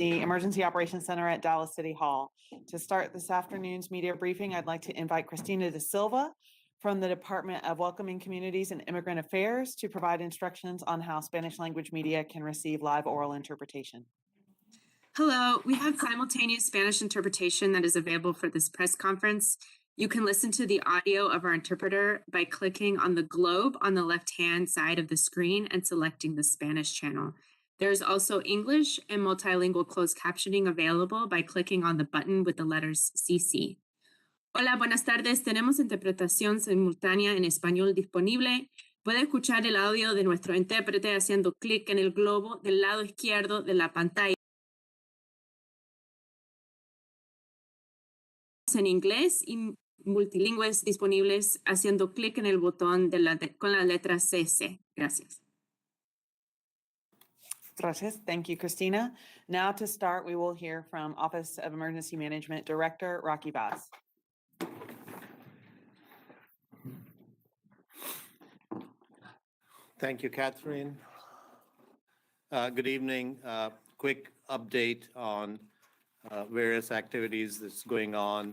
the Emergency Operations Center at Dallas City Hall. To start this afternoon's media briefing, I'd like to invite Christina De Silva from the Department of Welcoming Communities and Immigrant Affairs to provide instructions on how Spanish language media can receive live oral interpretation. Hello, we have simultaneous Spanish interpretation that is available for this press conference. You can listen to the audio of our interpreter by clicking on the globe on the left-hand side of the screen and selecting the Spanish channel. There's also English and multilingual closed captioning available by clicking on the button with the letters CC. Hola, buenas tardes. Tenemos interpretación simultánea en español disponible. Puede escuchar el audio de nuestro intérprete haciendo clic en el globo del lado izquierdo de la pantalla. En inglés y multilingües disponibles haciendo clic en el botón con la letra CC. Gracias. Gracias. Thank you, Christina. Now to start, we will hear from Office of Emergency Management Director Rocky Vaz. Thank you, Catherine. Good evening. Quick update on various activities that's going on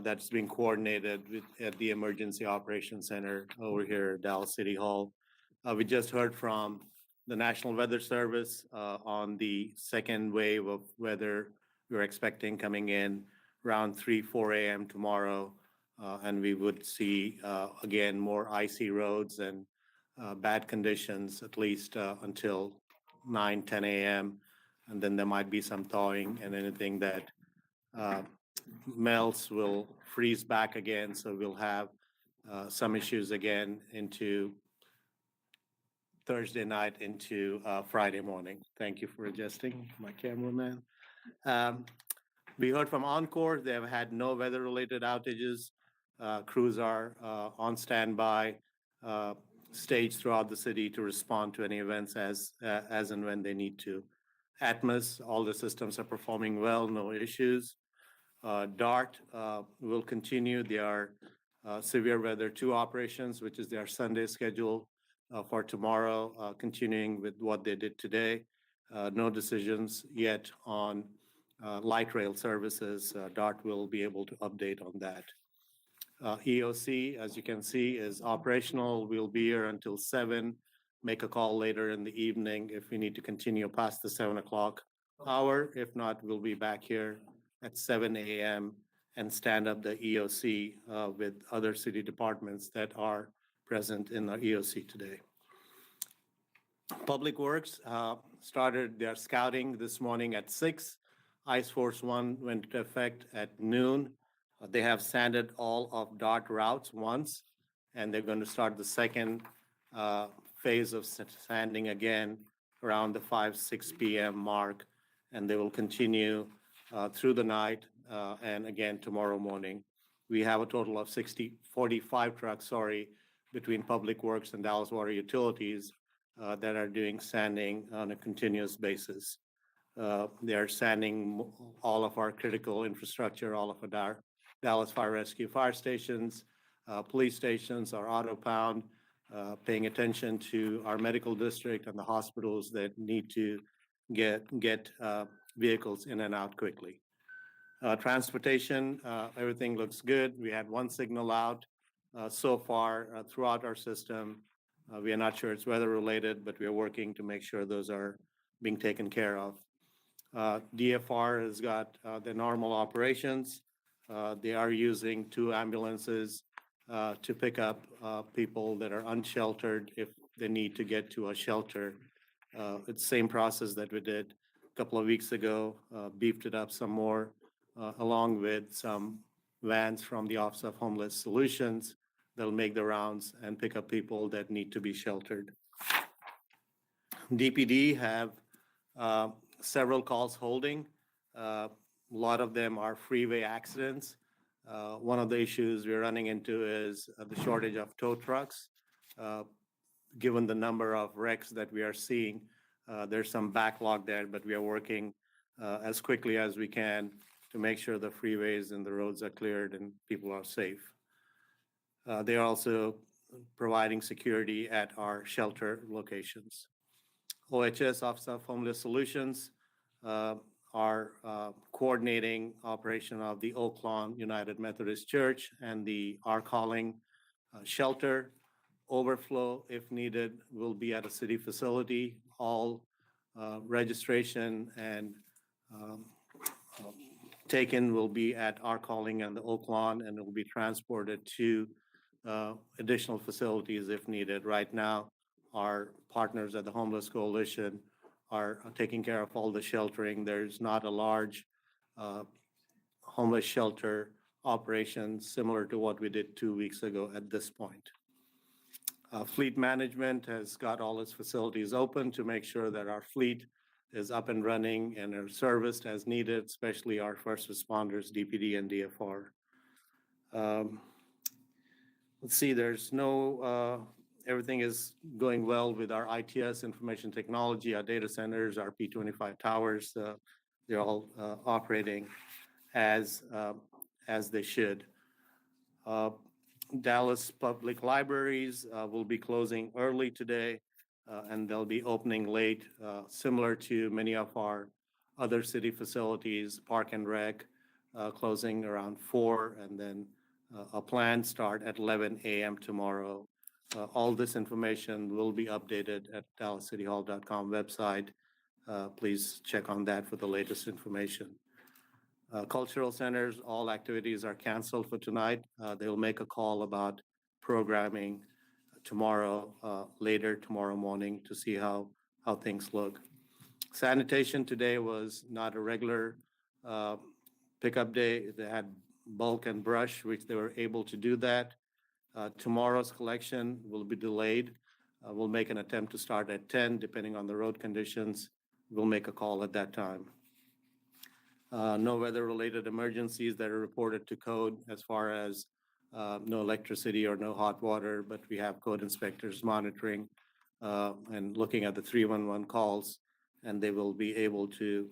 that's being coordinated at the Emergency Operations Center over here at Dallas City Hall. We just heard from the National Weather Service on the second wave of weather we're expecting coming in around 4 a.m. tomorrow. And we would see, again, more icy roads and bad conditions, at least until 10 a.m. And then there might be some thawing, and anything that melts will freeze back again. So we'll have some issues again into Thursday night into Friday morning. Thank you for adjusting, my cameraman. We heard from Encore. They have had no weather-related outages. Crews are on standby, staged throughout the city to respond to any events as and when they need to. Atmos, all the systems are performing well, no issues. DART will continue their severe weather 2 operations, which is their Sunday schedule for tomorrow, continuing with what they did today. No decisions yet on light rail services. DART will be able to update on that. EOC, as you can see, is operational. We'll be here until 7. Make a call later in the evening if we need to continue past the 7 o'clock hour. If not, we'll be back here at 7 a.m. and stand up the EOC with other city departments that are present in our EOC today. Public Works started their scouting this morning at 6. Ice Force 1 went into effect at noon. They have sanded all of DART routes once, and they're going to start the second phase of sanding again around the 6 p.m. mark, and they will continue through the night and again tomorrow morning. We have a total of 45 trucks, between Public Works and Dallas Water Utilities that are doing sanding on a continuous basis. They are sanding all of our critical infrastructure, all of our Dallas Fire Rescue fire stations, police stations, our auto pound, paying attention to our medical district and the hospitals that need to get vehicles in and out quickly. Transportation, everything looks good. We had 1 signal out so far throughout our system. We are not sure it's weather related, but we are working to make sure those are being taken care of. DFR has got the normal operations. They are using 2 ambulances to pick up people that are unsheltered if they need to get to a shelter. It's the same process that we did a couple of weeks ago, beefed it up some more, along with some vans from the Office of Homeless Solutions that'll make the rounds and pick up people that need to be sheltered. DPD have several calls holding. A lot of them are freeway accidents. One of the issues we're running into is the shortage of tow trucks. Given the number of wrecks that we are seeing, there's some backlog there, but we are working as quickly as we can to make sure the freeways and the roads are cleared and people are safe. They are also providing security at our shelter locations. OHS, Office of Homeless Solutions, are coordinating operation of the Oak Lawn United Methodist Church and the Our Calling shelter. Overflow, if needed, will be at a city facility. All registration and um, taken will be at Our Calling and the Oak Lawn, and it will be transported to additional facilities if needed. Right now, our partners at the Homeless Coalition are taking care of all the sheltering. There's not a large homeless shelter operation similar to what we did 2 weeks ago at this point. Fleet management has got all its facilities open to make sure that our fleet is up and running and are serviced as needed, especially our first responders, DPD and DFR. Let's see, there's no, everything is going well with our ITS, information technology, our data centers, our P25 towers. They're all operating as they should. Dallas Public Libraries will be closing early today, and they'll be opening late, similar to many of our other city facilities, Park and Rec, closing around 4, and then a planned start at 11 a.m. tomorrow. All this information will be updated at dallascityhall.com website. Please check on that for the latest information. Cultural centers, all activities are canceled for tonight. They'll make a call about programming tomorrow, later tomorrow morning to see how things look. Sanitation today was not a regular pickup day. They had bulk and brush, which they were able to do that. Tomorrow's collection will be delayed. We'll make an attempt to start at 10, depending on the road conditions. We'll make a call at that time. No weather-related emergencies that are reported to code as far as no electricity or no hot water, but we have code inspectors monitoring and looking at the 311 calls, and they will be able to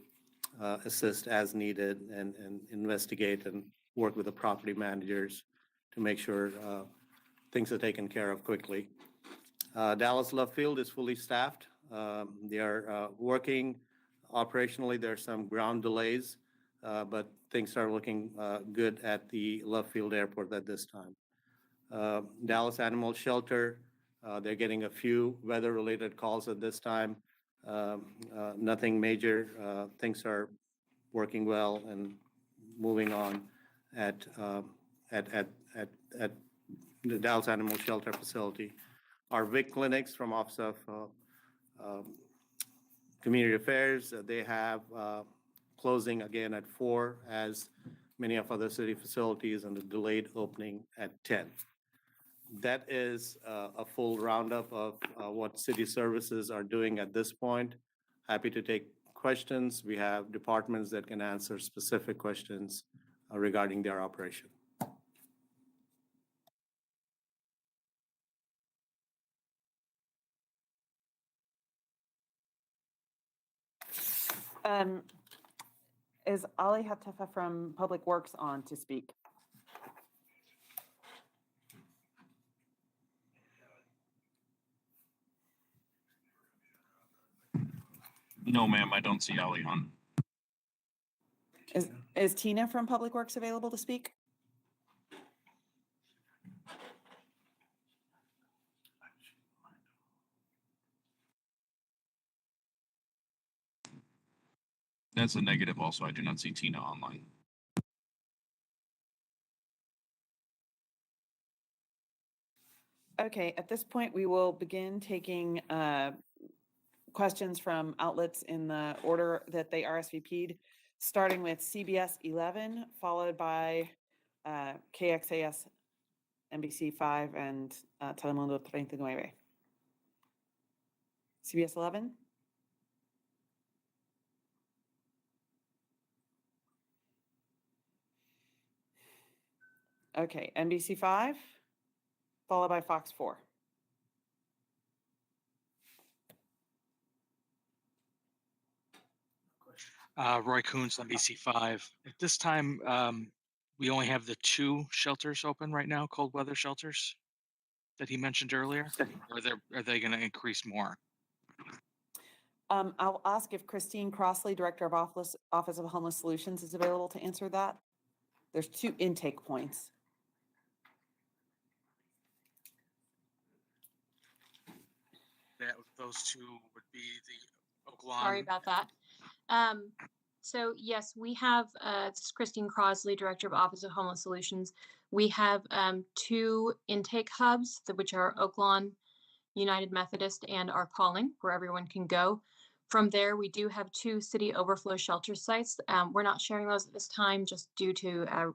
assist as needed and investigate and work with the property managers to make sure things are taken care of quickly. Dallas Love Field is fully staffed. They are working. Operationally, there are some ground delays, but things are looking good at the Love Field Airport at this time. Dallas Animal Shelter, they're getting a few weather-related calls at this time. Nothing major. Things are working well and moving on at the Dallas Animal Shelter facility. Our VIC clinics from Office of Community Affairs, they have closing again at 4, as many of other city facilities, and a delayed opening at 10. That is a full roundup of what city services are doing at this point. Happy to take questions. We have departments that can answer specific questions regarding their operation. Is Ali Hatafa from Public Works on to speak? No, ma'am, I don't see Ali on. Is Tina from Public Works available to speak? That's a negative also. I do not see Tina online. Okay, at this point, we will begin taking questions from outlets in the order that they RSVP'd, starting with CBS 11, followed by KXAS NBC 5 and Telemundo 39. CBS 11? Okay, NBC 5, followed by Fox 4. Roy Coons, NBC5. At this time, we only have the 2 shelters open right now, cold weather shelters that he mentioned earlier. Or are they going to increase more? I'll ask if Christine Crossley, Director of Office of Homeless Solutions, is available to answer that. There's 2 intake points. Those two would be the Sorry Oaklawn. about that. So yes, we have, this is Christine Crosley, Director of Office of Homeless Solutions. We have 2 intake hubs, which are Oaklawn United Methodist and Our Calling, where everyone can go. From there, we do have 2 city overflow shelter sites. We're not sharing those at this time just due to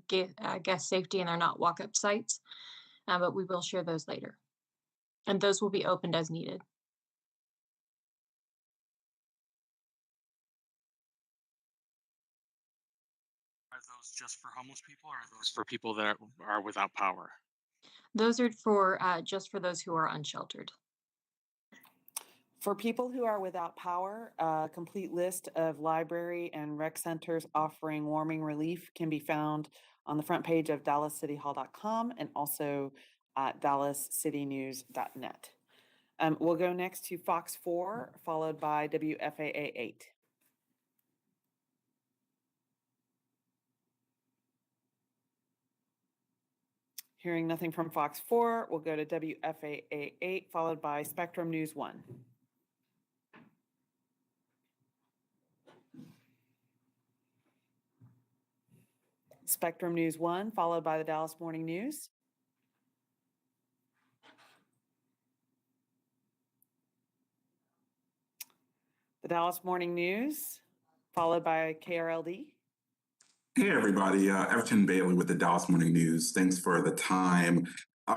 guest safety, and they're not walk-up sites, but we will share those later. And those will be opened as needed. Are those just for homeless people, or are those for people that are without power? Those are for just for those who are unsheltered. For people who are without power, a complete list of library and rec centers offering warming relief can be found on the front page of dallascityhall.com and also at dallascitynews.net. We'll go next to Fox 4, followed by WFAA 8. Hearing nothing from Fox 4, we'll go to WFAA 8, followed by Spectrum News 1. Spectrum News 1, followed by the Dallas Morning News. The Dallas Morning News, followed by KRLD. Hey, everybody. Everton Bailey with the Dallas Morning News. Thanks for the time.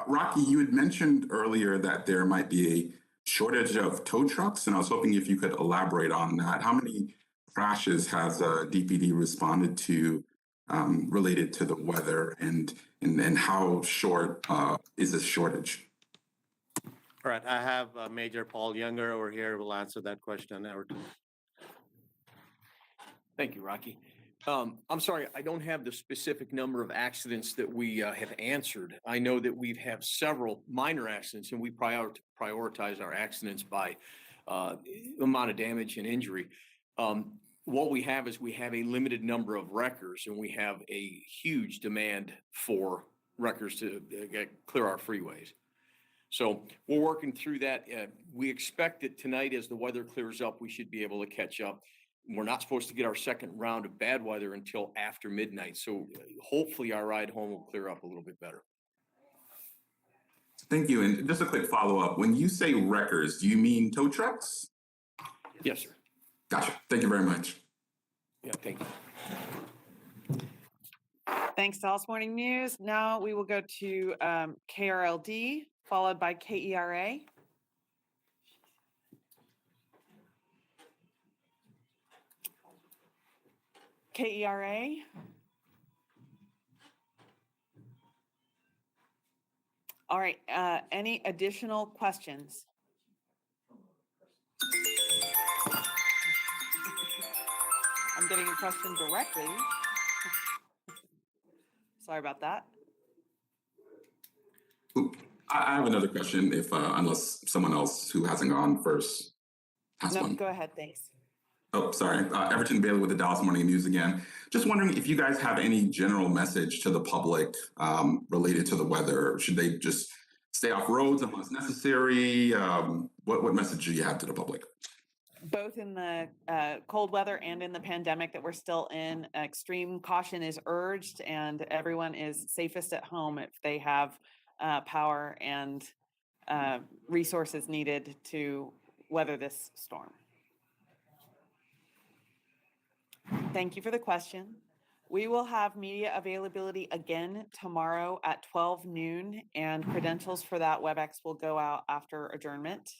Rocky, you had mentioned earlier that there might be a shortage of tow trucks, and I was hoping if you could elaborate on that. How many crashes has DPD responded to related to the weather, and how short is this shortage? All right, I have Major Paul Younger over here who will answer that question. Everton. Thank you, Rocky. I'm sorry, I don't have the specific number of accidents that we have answered. I know that we have several minor accidents, and we prioritize our accidents by amount of damage and injury. What we have is we have a limited number of wreckers, and we have a huge demand for wreckers to clear our freeways. So we're working through that. We expect that tonight, as the weather clears up, we should be able to catch up. We're not supposed to get our second round of bad weather until after midnight. So hopefully our ride home will clear up a little bit better. Thank you. And just a quick follow-up. When you say wreckers, do you mean tow trucks? Yes, sir. Gotcha. Thank you very much. Yeah, thank you. Thanks, Dallas Morning News. Now we will go to KRLD, followed by KERA. KERA. All right, any additional questions? I'm getting a question directly. Sorry about that. Ooh, I have another question if unless someone else who hasn't gone first has No, one. go ahead, thanks. Oh, sorry. Everton Bailey with the Dallas Morning News again. Just wondering if you guys have any general message to the public related to the weather. Should they just stay off roads unless necessary? What message do you have to the public? Both in the cold weather and in the pandemic that we're still in, extreme caution is urged, and everyone is safest at home if they have power and resources needed to weather this storm. Thank you for the question. We will have media availability again tomorrow at 12 noon, and credentials for that WebEx will go out after adjournment.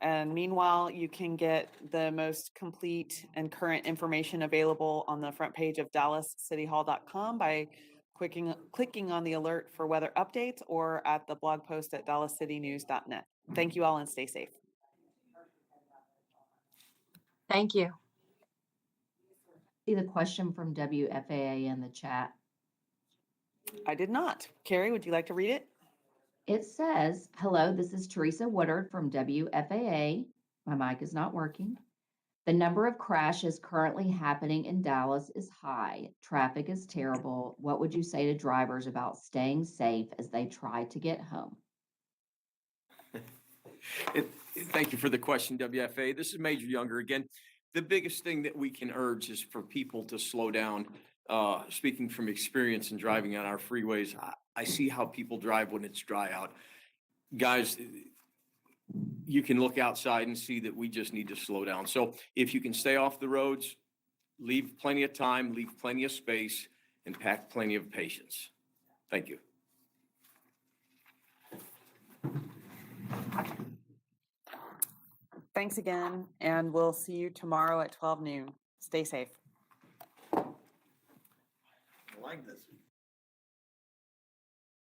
And meanwhile, you can get the most complete and current information available on the front page of dallascityhall.com by clicking on the alert for weather updates or at the blog post at dallascitynews.net. Thank you all and stay safe. Thank you. See the question from WFAA in the chat. I did not. Carrie, would you like to read it? It says, hello, this is Teresa Woodard from WFAA. My mic is not working. The number of crashes currently happening in Dallas is high. Traffic is terrible. What would you say to drivers about staying safe as they try to get home? Thank you for the question, WFA. This is Major Younger again. The biggest thing that we can urge is for people to slow down. Speaking from experience in driving on our freeways, I see how people drive when it's dry out. Guys, you can look outside and see that we just need to slow down. So if you can stay off the roads, leave plenty of time, leave plenty of space, and pack plenty of patience. Thank you. Thanks again, and we'll see you tomorrow at 12 noon. Stay safe. I like this.